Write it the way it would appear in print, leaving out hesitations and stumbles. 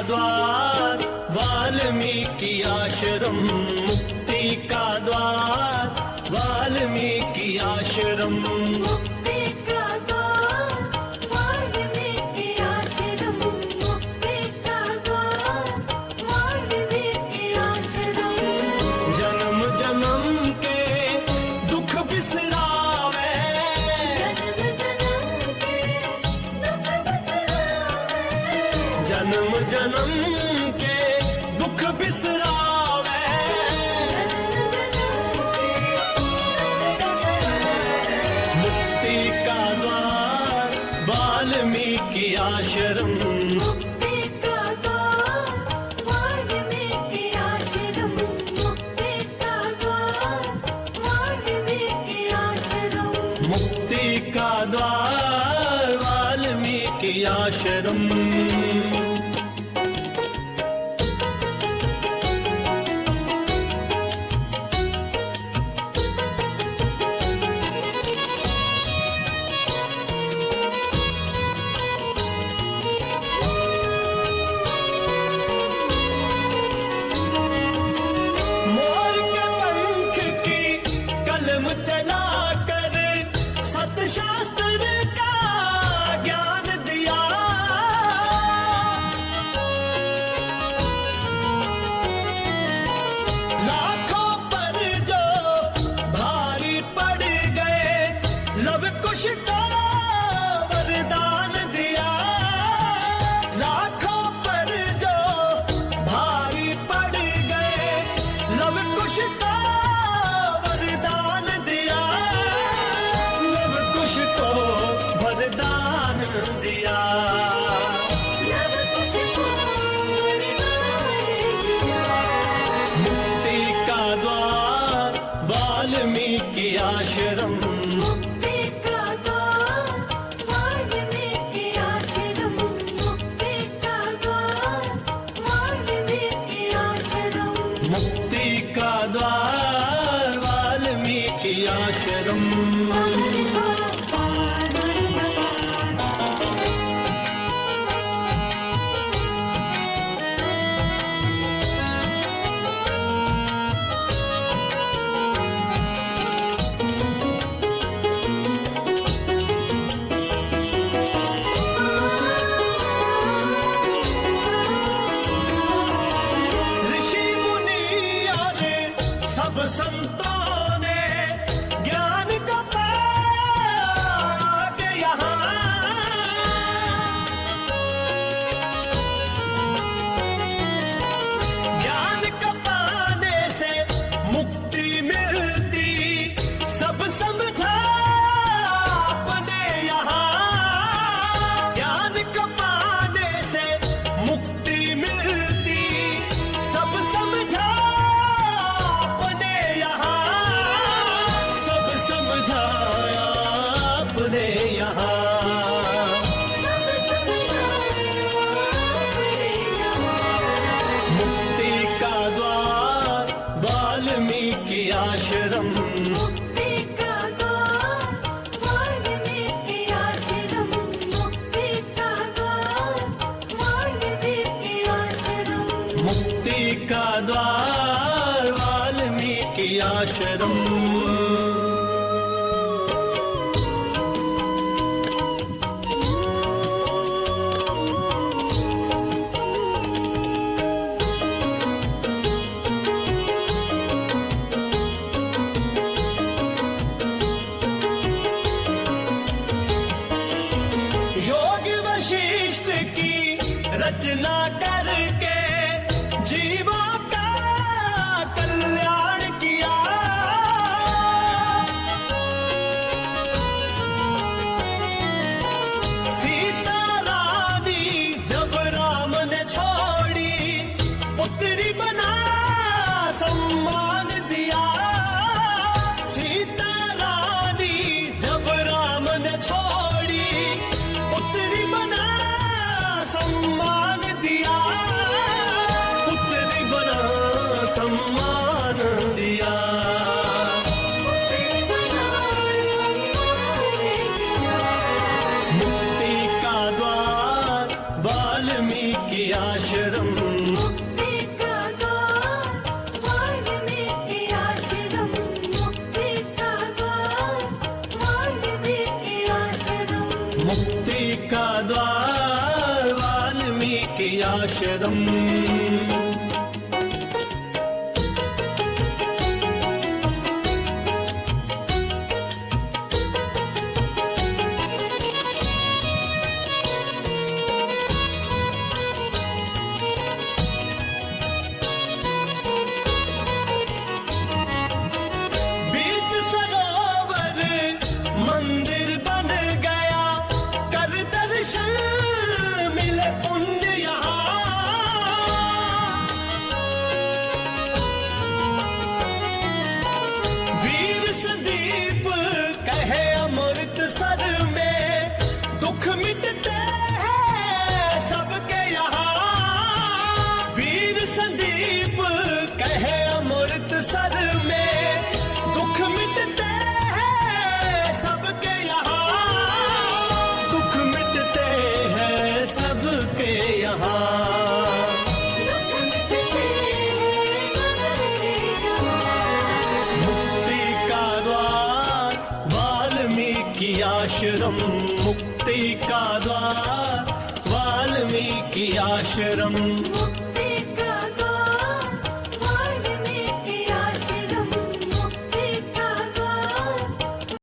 द्वार वाल्मीकि आश्रम, मुक्ति का द्वार वाल्मीकि आश्रम, मुक्ति का द्वार वाल्मीकि आश्रम, मुक्ति का द्वार वाल्मीकि आश्रम। जन्म जन्म के दुख बिसरावे, जन्म जन्म के दुख जन्म जन्म के दुख बिसरावे, बिसरावे। मुक्ति का द्वार वाल्मीकि आश्रम, मुक्ति का द्वार वाल्मीकि आश्रम, मुक्ति का द्वार वाल्मीकि आश्रम। मुक्ति का द्वार वाल्मीकि आश्रम। मोर के पंख की कलम चला कर सतशास्त्र का ज्ञान दिया, लाखों पर जो भारी पड़ गए लव कुश का वरदान दिया, लाखों पर जो भारी पड़ गए लव कुश का वरदान दिया, लव कुश को वरदान दिया। लव कुश को वरदान दिया। मुक्ति का द्वार वाल्मीकि आश्रम, मुक्ति का द्वार वाल्मीकि आश्रम, मुक्ति का द्वार वाल्मीकि आश्रम। मुक्ति का द्वार वाल्मीकि आश्रम। ऋषि मुनि और सब संतों ने ज्ञान का पाया यहाँ, ज्ञान का पाने से मुक्ति मिलती सब समझा अपने यहाँ, ज्ञान का पाने से मुक्ति मिलती सब समझा अपने यहाँ, सब समझाया अपने यहाँ। सब समझाया अपने यहाँ। मुक्ति का द्वार वाल्मीकि आश्रम, मुक्ति का द्वार वाल्मीकि आश्रम, मुक्ति का द्वार वाल्मीकि आश्रम। मुक्ति का द्वार वाल्मीकि आश्रम। योग वशिष्ठ की रचना करके जीवों का कल्याण किया, सीता रानी जब राम ने छोड़ पुत्री बना सम्मान दिया, पुत्री बना सम्मान दिया। मुक्ति का द्वार वाल्मीकि आश्रम, मुक्ति का द्वार वाल्मीकि आश्रम, मुक्ति का द्वार वाल्मीकि आश्रम, मुक्ति का द्वार वाल्मीकि आश्रम। बीच सरोवर मंदिर बन गया, कर दर्शन मिले पुण्य यहाँ। वीर संदीप कहे अमृतसर में, दुख मिटते हैं सबके यहाँ। वीर संदीप कहे अमृतसर में, दुख मिटते हैं सबके यहाँ, दुख मिटते हैं सबके यहाँ। मुक्ति का द्वार वाल्मीकि आश्रम, मुक्ति का द्वार वाल्मीकि आश्रम। मुक्ति